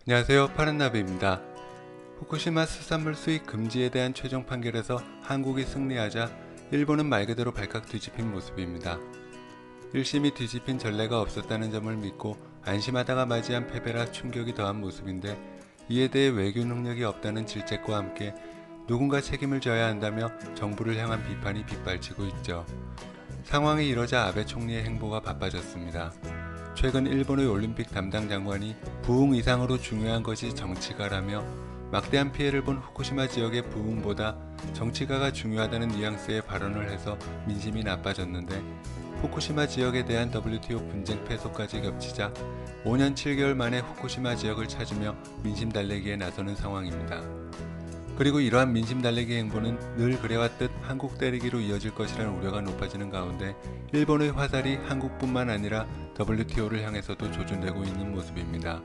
안녕하세요, 파란나비입니다. 후쿠시마 수산물 수입 금지에 대한 최종 판결에서 한국이 승리하자 일본은 말 그대로 발칵 뒤집힌 모습입니다. 1심이 뒤집힌 전례가 없었다는 점을 믿고 안심하다가 맞이한 패배라 충격이 더한 모습인데, 이에 대해 외교 능력이 없다는 질책과 함께 누군가 책임을 져야 한다며 정부를 향한 비판이 빗발치고 있죠. 상황이 이러자 아베 총리의 행보가 바빠졌습니다. 최근 일본의 올림픽 담당 장관이 부흥 이상으로 중요한 것이 정치가라며 막대한 피해를 본 후쿠시마 지역의 부흥보다 정치가가 중요하다는 뉘앙스의 발언을 해서 민심이 나빠졌는데, 후쿠시마 지역에 대한 WTO 분쟁 패소까지 겹치자 5년 7개월 만에 후쿠시마 지역을 찾으며 민심 달래기에 나서는 상황입니다. 그리고 이러한 민심 달래기 행보는 늘 그래왔듯 한국 때리기로 이어질 것이라는 우려가 높아지는 가운데, 일본의 화살이 한국뿐만 아니라 WTO를 향해서도 조준되고 있는 모습입니다.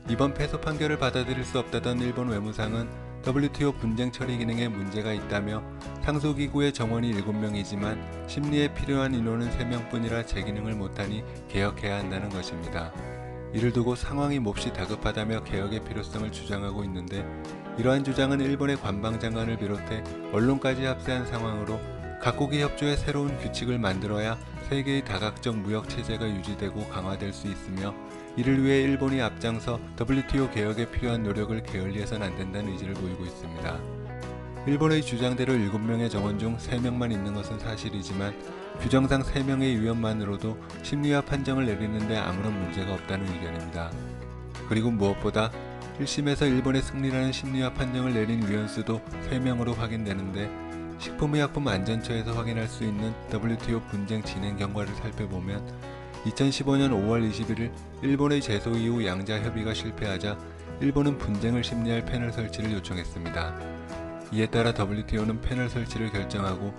이번 패소 판결을 받아들일 수 없다던 일본 외무상은 WTO 분쟁 처리 기능에 문제가 있다며 상소기구의 정원이 7명이지만 심리에 필요한 인원은 3명뿐이라 제 기능을 못하니 개혁해야 한다는 것입니다. 이를 두고 상황이 몹시 다급하다며 개혁의 필요성을 주장하고 있는데, 이러한 주장은 일본의 관방장관을 비롯해 언론까지 합세한 상황으로 각국이 협조해 새로운 규칙을 만들어야 세계의 다각적 무역체제가 유지되고 강화될 수 있으며, 이를 위해 일본이 앞장서 WTO 개혁에 필요한 노력을 게을리해서는 안된다는 의지를 보이고 있습니다. 일본의 주장대로 7명의 정원 중 3명만 있는 것은 사실이지만 규정상 3명의 위원만으로도 심리와 판정을 내리는데 아무런 문제가 없다는 의견입니다. 그리고 무엇보다 1심에서 일본의 승리라는 심리와 판정을 내린 위원 수도 3명으로 확인되는데, 식품의약품안전처에서 확인할 수 있는 WTO 분쟁 진행 경과를 살펴보면 2015년 5월 21일 일본의 제소 이후 양자 협의가 실패하자 일본은 분쟁을 심리할 패널 설치를 요청했습니다. 이에 따라 WTO는 패널 설치를 결정하고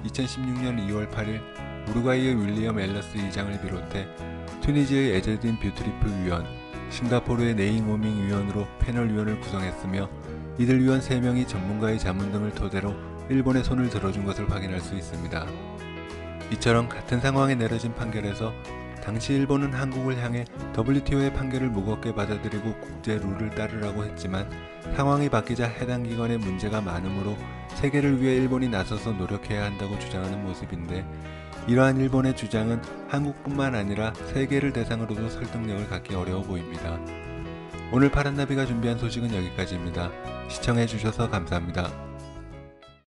2016년 2월 8일 우루과이의 윌리엄 앨러스 의장을 비롯해 튀니지의 에제딘 뷰트리프 위원, 싱가포르의 네잉오밍 위원으로 패널 위원을 구성했으며, 이들 위원 3명이 전문가의 자문 등을 토대로 일본의 손을 들어준 것을 확인할 수 있습니다. 이처럼 같은 상황에 내려진 판결에서 당시 일본은 한국을 향해 WTO의 판결을 무겁게 받아들이고 국제 룰을 따르라고 했지만, 상황이 바뀌자 해당 기관에 문제가 많으므로 세계를 위해 일본이 나서서 노력해야 한다고 주장하는 모습인데, 이러한 일본의 주장은 한국뿐만 아니라 세계를 대상으로도 설득력을 갖기 어려워 보입니다. 오늘 파란나비가 준비한 소식은 여기까지입니다. 시청해주셔서 감사합니다.